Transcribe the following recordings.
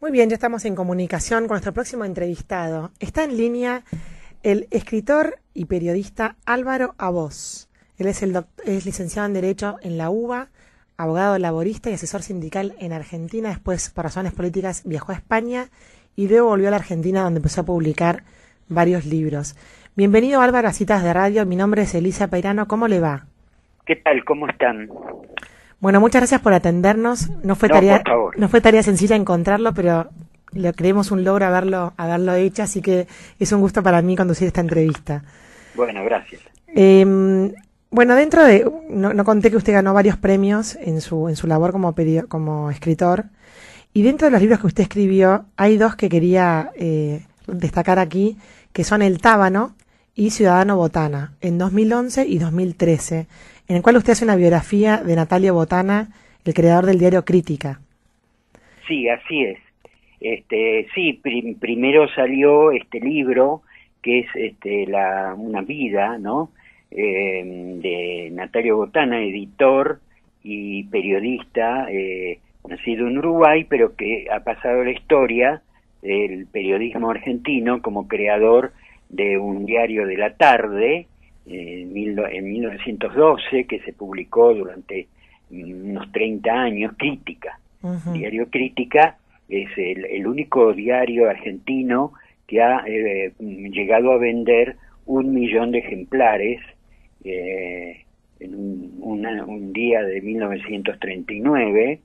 Muy bien, ya estamos en comunicación con nuestro próximo entrevistado. Está en línea el escritor y periodista Álvaro Abós. Él es licenciado en Derecho en la UBA, abogado laborista y asesor sindical en Argentina. Después, por razones políticas, viajó a España y luego volvió a la Argentina, donde empezó a publicar varios libros. Bienvenido, Álvaro, a Citas de Radio. Mi nombre es Elisa Peirano. ¿Cómo le va? ¿Qué tal? ¿Cómo están? Bueno, muchas gracias por atendernos. No fue tarea sencilla encontrarlo, pero le creemos un logro haberlo hecho, así que es un gusto para mí conducir esta entrevista. Bueno, gracias. Bueno, no conté que usted ganó varios premios en su labor como escritor, y dentro de los libros que usted escribió hay dos que quería destacar aquí, que son El Tábano y Ciudadano Botana, en 2011 y 2013, en el cual usted hace una biografía de Natalio Botana, el creador del diario Crítica. Sí, así es. Primero salió este libro, que es una vida, ¿no? De Natalio Botana, editor y periodista, nacido en Uruguay, pero que ha pasado la historia del periodismo argentino como creador de un diario de la tarde, en 1912, que se publicó durante unos 30 años, Crítica. Uh-huh. Diario Crítica es el único diario argentino que ha llegado a vender 1 millón de ejemplares en un día de 1939,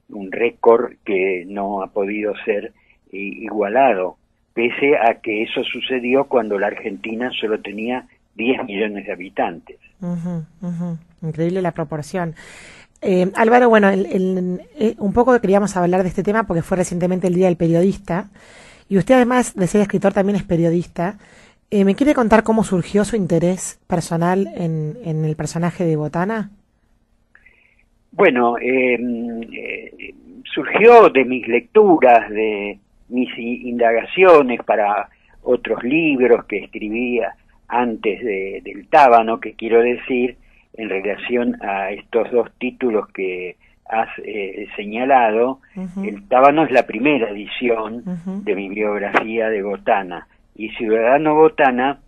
un récord que no ha podido ser igualado, pese a que eso sucedió cuando la Argentina solo tenía 10 millones de habitantes. Uh-huh, uh-huh. Increíble la proporción. Álvaro, bueno, un poco queríamos hablar de este tema porque fue recientemente el Día del Periodista, y usted, además de ser escritor, también es periodista. ¿Me quiere contar cómo surgió su interés personal en el personaje de Botana? Bueno, surgió de mis lecturas, de mis indagaciones para otros libros que escribía antes del Tábano, que quiero decir, en relación a estos dos títulos que has señalado. Uh-huh. El Tábano es la primera edición uh-huh. de mi biografía de Botana, y Ciudadano Botana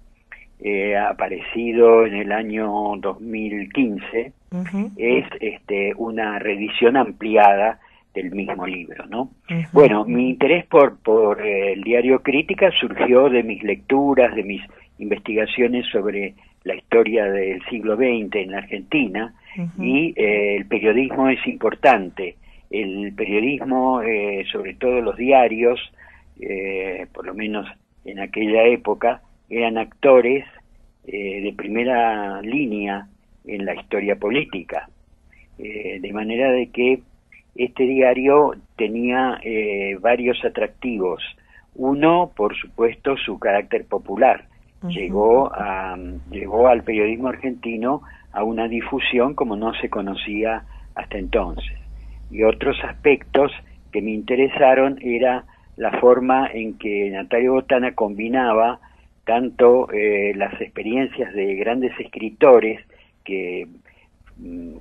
ha aparecido en el año 2015, uh-huh. es una reedición ampliada del mismo libro, ¿no? Uh-huh. Bueno, mi interés por el diario Crítica surgió de mis lecturas, de mis investigaciones sobre la historia del siglo XX en la Argentina, uh-huh. y el periodismo es importante. El periodismo, sobre todo los diarios, por lo menos en aquella época, eran actores de primera línea en la historia política, de manera de que este diario tenía varios atractivos. Uno, por supuesto, su carácter popular. Uh-huh. Llegó al periodismo argentino a una difusión como no se conocía hasta entonces. Y otros aspectos que me interesaron era la forma en que Natalio Botana combinaba tanto las experiencias de grandes escritores que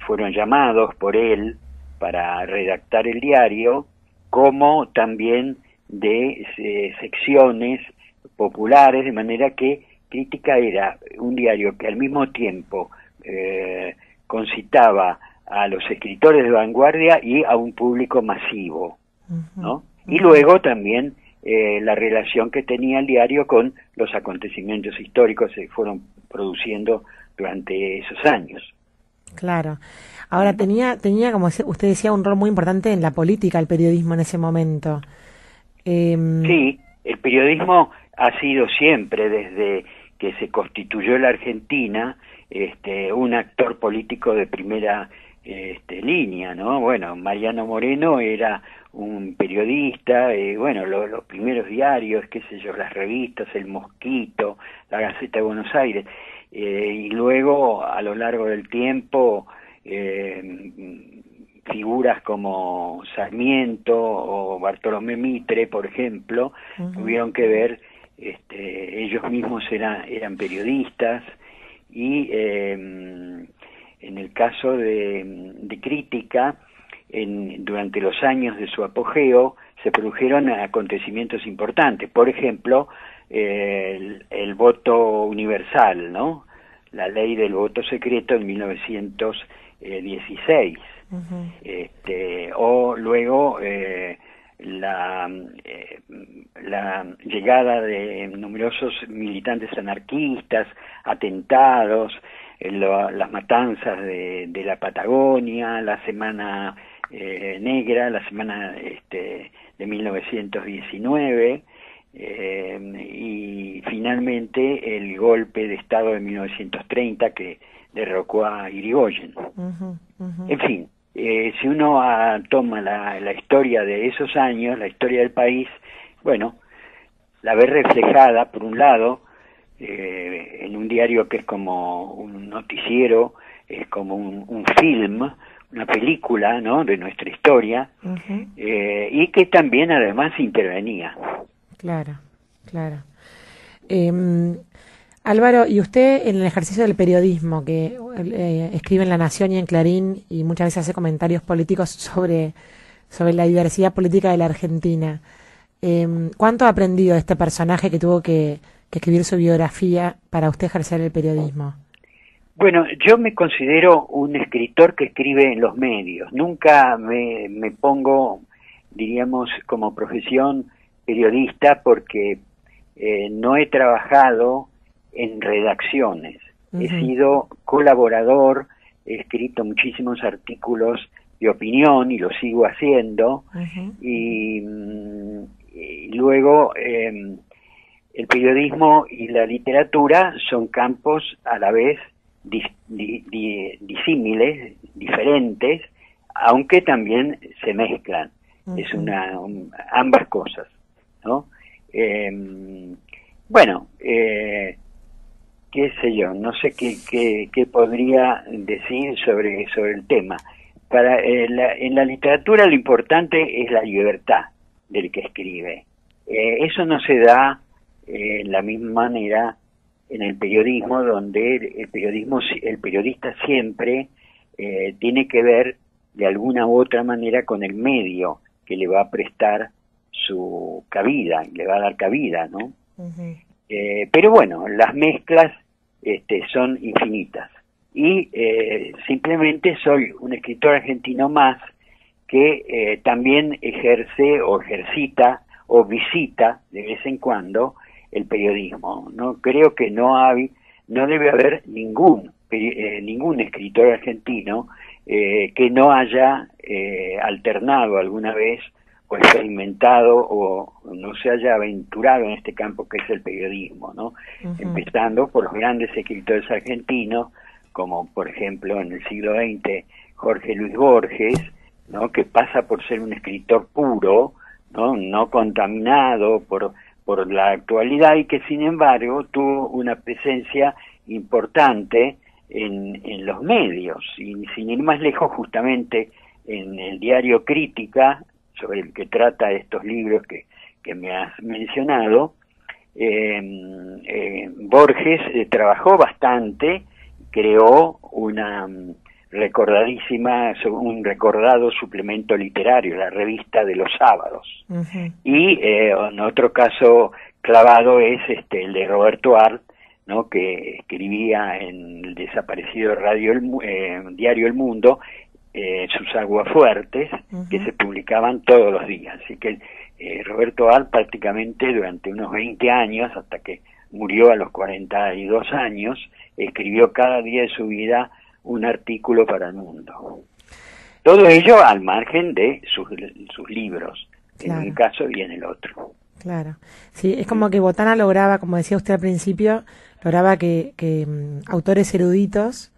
fueron llamados por él para redactar el diario, como también de secciones populares, de manera que Crítica era un diario que al mismo tiempo concitaba a los escritores de vanguardia y a un público masivo, ¿no? Uh-huh. Y luego también la relación que tenía el diario con los acontecimientos históricos que se fueron produciendo durante esos años. Claro. Ahora, tenía, como usted decía, un rol muy importante en la política, el periodismo en ese momento. Sí, el periodismo ha sido siempre, desde que se constituyó la Argentina, un actor político de primera línea, ¿no? Bueno, Mariano Moreno era un periodista, los primeros diarios, qué sé yo, las revistas, El Mosquito, la Gaceta de Buenos Aires, y luego, a lo largo del tiempo, figuras como Sarmiento o Bartolomé Mitre, por ejemplo, uh-huh. tuvieron que ver, ellos mismos eran periodistas, y en el caso de Crítica, durante los años de su apogeo, se produjeron acontecimientos importantes. Por ejemplo, el voto universal, ¿no? La ley del voto secreto en 1916. O luego la llegada de numerosos militantes anarquistas, atentados, las matanzas de la Patagonia, la Semana Negra, la semana de 1919, y finalmente el golpe de Estado de 1930 que derrocó a Irigoyen. En fin, si uno toma la historia de esos años, la historia del país, bueno, la ve reflejada, por un lado, en un diario que es como un noticiero, es como un film, una película, ¿no?, de nuestra historia, y que también además intervenía. Claro, claro. Álvaro, y usted en el ejercicio del periodismo, que escribe en La Nación y en Clarín, y muchas veces hace comentarios políticos sobre la diversidad política de la Argentina, ¿cuánto ha aprendido de este personaje que tuvo que escribir su biografía para usted ejercer el periodismo? Bueno, yo me considero un escritor que escribe en los medios. Nunca me pongo, diríamos, como profesión periodista porque no he trabajado en redacciones. He sido colaborador, he escrito muchísimos artículos de opinión y lo sigo haciendo. Y luego el periodismo y la literatura son campos a la vez disímiles, diferentes, aunque también se mezclan. Es ambas cosas, ¿no? Bueno, qué sé yo, no sé qué podría decir sobre el tema. En la literatura lo importante es la libertad del que escribe. Eso no se da la misma manera en el periodismo, donde el periodista siempre tiene que ver de alguna u otra manera con el medio que le va a prestar su cabida, le va a dar cabida, ¿no? Pero bueno, las mezclas son infinitas. Y simplemente soy un escritor argentino más que también ejerce o ejercita o visita de vez en cuando el periodismo. No creo que no debe haber ningún escritor argentino que no haya alternado alguna vez o experimentado o no se haya aventurado en este campo que es el periodismo, ¿no? Empezando por los grandes escritores argentinos, como por ejemplo en el siglo XX Jorge Luis Borges, ¿no?, que pasa por ser un escritor puro, no contaminado por la actualidad, y que sin embargo tuvo una presencia importante en los medios, y sin ir más lejos, justamente en el diario Crítica, sobre el que trata estos libros que me has mencionado, Borges trabajó bastante, creó un recordado suplemento literario, la revista de los sábados. Y en otro caso clavado es el de Roberto Arlt, ¿no?, que escribía en el desaparecido diario El Mundo sus aguafuertes, que se publicaban todos los días. Así que Roberto Arlt prácticamente durante unos 20 años, hasta que murió a los 42 años, escribió cada día de su vida un artículo para El Mundo. Todo ello al margen de sus libros, claro, en un caso y en el otro. Claro. Sí, es como que Botana lograba, como decía usted al principio, lograba que autores eruditos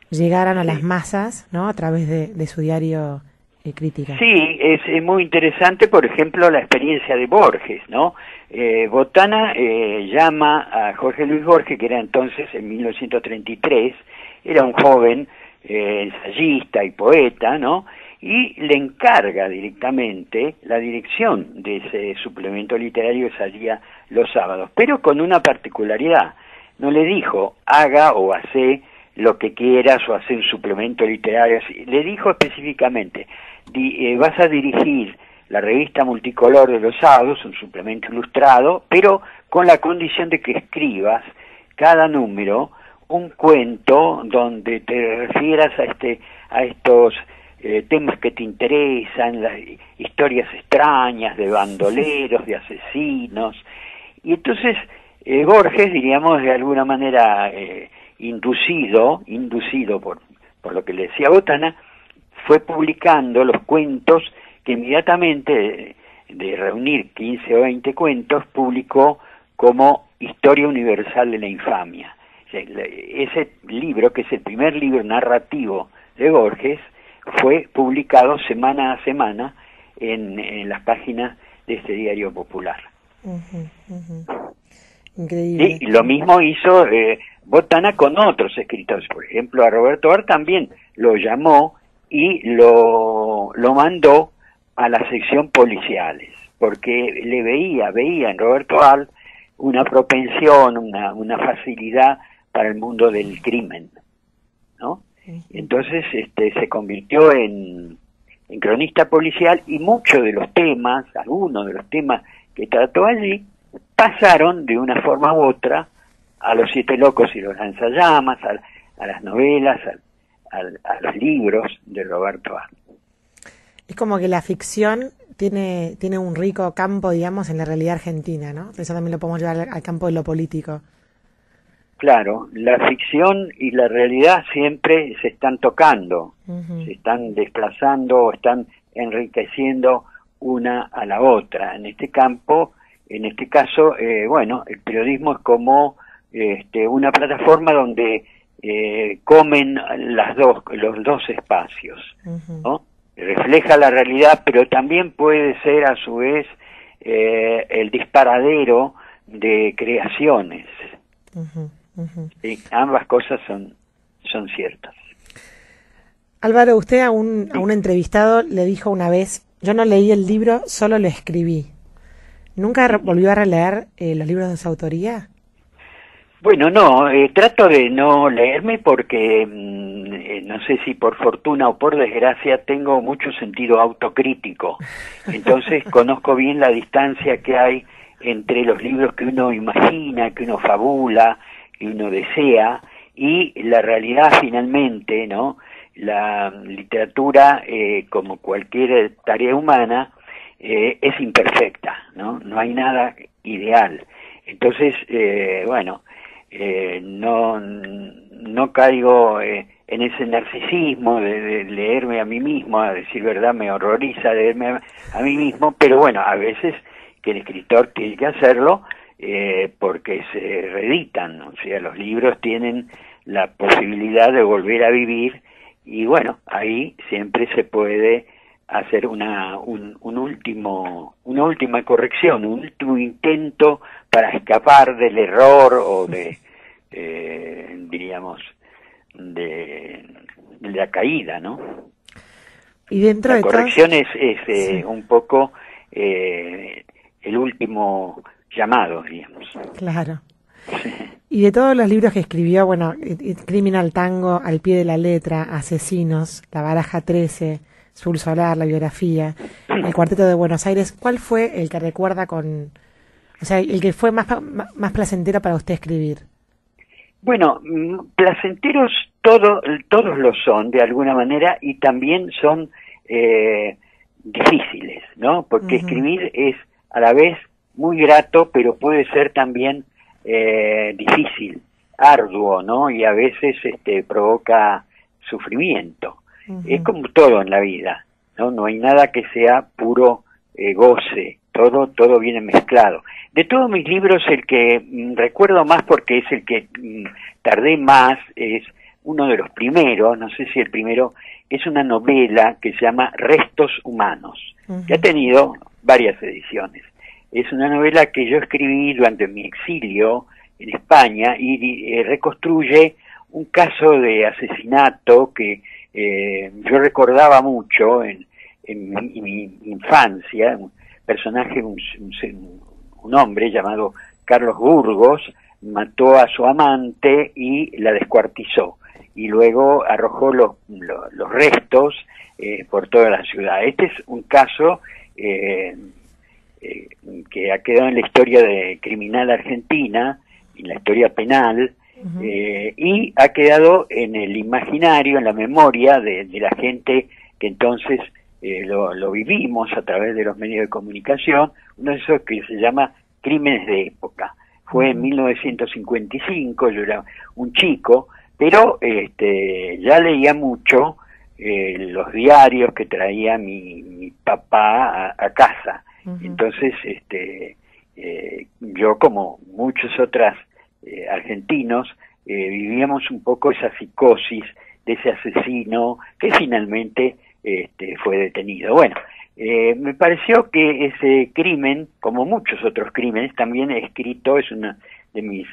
llegaran a las masas, ¿no?, a través de su diario Crítica. Sí, es muy interesante, por ejemplo, la experiencia de Borges, ¿no? Botana llama a Jorge Luis Borges, que era entonces, en 1933, era un joven ensayista y poeta, ¿no?, y le encarga directamente la dirección de ese suplemento literario que salía los sábados, pero con una particularidad. No le dijo, haga o hace lo que quieras o hace un suplemento literario. Le dijo específicamente, vas a dirigir la revista multicolor de los sábados, un suplemento ilustrado, pero con la condición de que escribas cada número un cuento donde te refieras a estos temas que te interesan, las historias extrañas de bandoleros, de asesinos. Y entonces Borges, diríamos, de alguna manera inducido por lo que le decía Botana, fue publicando los cuentos que inmediatamente, de reunir 15 o 20 cuentos, publicó como Historia Universal de la Infamia. Ese libro, que es el primer libro narrativo de Borges, fue publicado semana a semana en las páginas de este diario popular. Increíble. Sí, y lo mismo hizo Botana con otros escritores. Por ejemplo, a Roberto Ar también lo llamó y lo mandó a la sección policiales, porque le veía en Roberto Ar una propensión, una facilidad para el mundo del crimen, ¿no? Entonces se convirtió en cronista policial, y muchos de los temas, algunos de los temas que trató allí, pasaron de una forma u otra a Los Siete Locos y los Lanzallamas, a las novelas, a los libros de Roberto Ar. Es como que la ficción tiene un rico campo, digamos, en la realidad argentina, ¿no? Eso también lo podemos llevar al campo de lo político. Claro, la ficción y la realidad siempre se están tocando, se están desplazando o están enriqueciendo una a la otra. En este campo, en este caso, bueno, el periodismo es como una plataforma donde comen los dos espacios, ¿no? Refleja la realidad, pero también puede ser a su vez el disparadero de creaciones. Sí, ambas cosas son ciertas. Álvaro, usted a un entrevistado le dijo una vez: yo no leí el libro, solo lo escribí. ¿Nunca volvió a releer los libros de su autoría? Bueno, no, trato de no leerme porque no sé si por fortuna o por desgracia tengo mucho sentido autocrítico. Entonces conozco bien la distancia que hay entre los libros que uno imagina, que uno fabula, que uno desea, y la realidad finalmente, ¿no? La literatura, como cualquier tarea humana, es imperfecta, ¿no? No hay nada ideal. Entonces, bueno, no caigo en ese narcisismo de leerme a mí mismo, a decir verdad, me horroriza leerme a mí mismo, pero bueno, a veces que el escritor tiene que hacerlo porque se reeditan, o sea, los libros tienen la posibilidad de volver a vivir, y bueno, ahí siempre se puede hacer una última corrección, un último intento para escapar del error o diríamos, de la caída, ¿no? Y dentro la de corrección todas... es un poco el último llamado, digamos. Claro. Y de todos los libros que escribió, bueno, Criminal Tango, Al pie de la letra, Asesinos, La baraja 13, Sul Solar, la biografía, El cuarteto de Buenos Aires, ¿cuál fue el que recuerda o sea, el que fue más placentero para usted escribir? Bueno, placenteros todos lo son de alguna manera, y también son difíciles, ¿no? Porque escribir es a la vez muy grato, pero puede ser también difícil, arduo, ¿no? Y a veces provoca sufrimiento. Es como todo en la vida, ¿no? No hay nada que sea puro goce, todo viene mezclado. De todos mis libros, el que recuerdo más, porque es el que tardé más, es uno de los primeros, no sé si el primero, es una novela que se llama Restos Humanos, que ha tenido varias ediciones. Es una novela que yo escribí durante mi exilio en España, y reconstruye un caso de asesinato que yo recordaba mucho en mi infancia. Un personaje, un hombre llamado Carlos Burgos, mató a su amante y la descuartizó, y luego arrojó los restos por toda la ciudad. Este es un caso que ha quedado en la historia criminal argentina, en la historia penal, y ha quedado en el imaginario, en la memoria de la gente que entonces lo vivimos a través de los medios de comunicación, uno de esos que se llama Crímenes de Época. Fue en 1955, yo era un chico, pero ya leía mucho los diarios que traía mi papá a casa. Entonces, yo, como muchos otros argentinos, vivíamos un poco esa psicosis de ese asesino que finalmente fue detenido. Bueno, me pareció que ese crimen, como muchos otros crímenes, también he escrito, es una de mis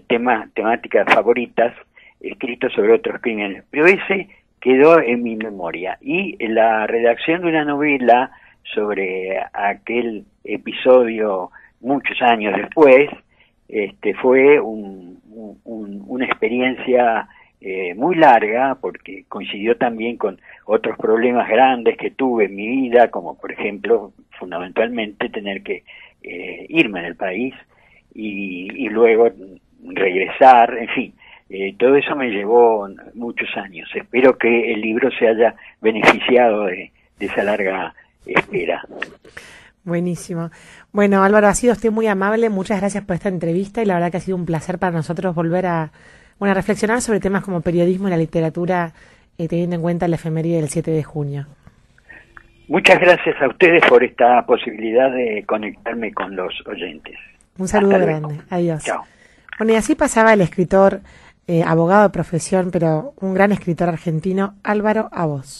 temáticas favoritas, he escrito sobre otros crímenes, pero ese quedó en mi memoria. Y la redacción de una novela sobre aquel episodio muchos años después, fue una experiencia muy larga, porque coincidió también con otros problemas grandes que tuve en mi vida, como por ejemplo, fundamentalmente, tener que irme del país y luego regresar, en fin. Todo eso me llevó muchos años. Espero que el libro se haya beneficiado de esa larga espera. Buenísimo. Bueno, Álvaro, ha sido usted muy amable, muchas gracias por esta entrevista y la verdad que ha sido un placer para nosotros volver a reflexionar sobre temas como periodismo y la literatura, teniendo en cuenta la efeméride del 7 de junio. Muchas gracias a ustedes por esta posibilidad de conectarme con los oyentes. Un saludo grande. Adiós. Chao. Bueno, y así pasaba el escritor, abogado de profesión, pero un gran escritor argentino, Álvaro Abos.